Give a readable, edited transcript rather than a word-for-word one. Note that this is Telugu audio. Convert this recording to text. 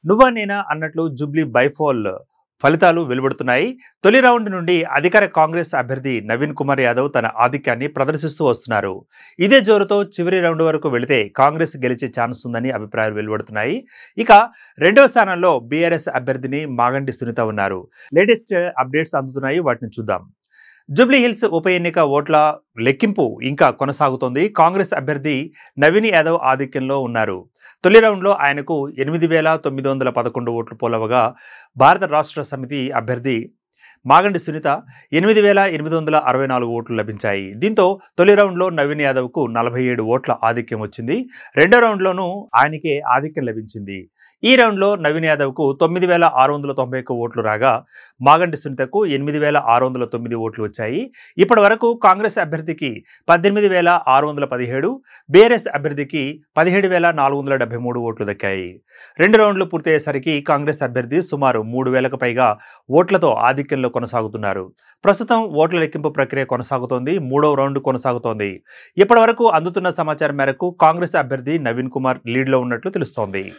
నువ్వా నేనా అన్నట్లు జూబ్లీ బైపోల్ ఫలితాలు వెలువడుతున్నాయి. తొలి రౌండ్ నుండి అధికార కాంగ్రెస్ అభ్యర్థి నవీన్ కుమార్ యాదవ్ తన ఆధిక్యాన్ని ప్రదర్శిస్తూ వస్తున్నారు. ఇదే జోరుతో చివరి రౌండ్ వరకు వెళితే కాంగ్రెస్ గెలిచే ఛాన్స్ ఉందని అభిప్రాయాలు వెలువడుతున్నాయి. ఇక రెండవ స్థానంలో బీఆర్ఎస్ అభ్యర్థిని మాగంటి సునీత ఉన్నారు. లేటెస్ట్ అప్డేట్స్ అందుతున్నాయి, వాటిని చూద్దాం. జూబ్లీ హిల్స్ ఉప ఎన్నిక ఓట్ల లెక్కింపు ఇంకా కొనసాగుతోంది. కాంగ్రెస్ అభ్యర్థి నవీన్ యాదవ్ ఆధిక్యంలో ఉన్నారు. తొలి రౌండ్లో ఆయనకు 8,911 ఓట్లు పోలవగా భారత రాష్ట్ర సమితి అభ్యర్థి మాగంటి సునీత 8,864 ఓట్లు లభించాయి. దీంతో తొలి రౌండ్లో నవీన్ యాదవ్కు 47 ఓట్ల ఆధిక్యం వచ్చింది. రెండో రౌండ్లోనూ ఆయనకే ఆధిక్యం లభించింది. ఈ రౌండ్లో నవీన్ యాదవ్కు 9,691 ఓట్లు రాగా మాగంటి సునీతకు 8,609 ఓట్లు వచ్చాయి. ఇప్పటి వరకు కాంగ్రెస్ అభ్యర్థికి 18,617, బీఆర్ఎస్ అభ్యర్థికి 17,473 ఓట్లు దక్కాయి. రెండు రౌండ్లు పూర్తయ్యేసరికి కాంగ్రెస్ అభ్యర్థి సుమారు 3,000కు పైగా ఓట్లతో ఆధిక్యంలో కొనసాగుతున్నారు. ప్రస్తుతం ఓట్ల లెక్కింపు ప్రక్రియ కొనసాగుతోంది. మూడవ రౌండ్ కొనసాగుతోంది. ఇప్పటి వరకు అందుతున్న సమాచారం మేరకు కాంగ్రెస్ అభ్యర్థి నవీన్ కుమార్ లీడ్లో ఉన్నట్లు తెలుస్తోంది.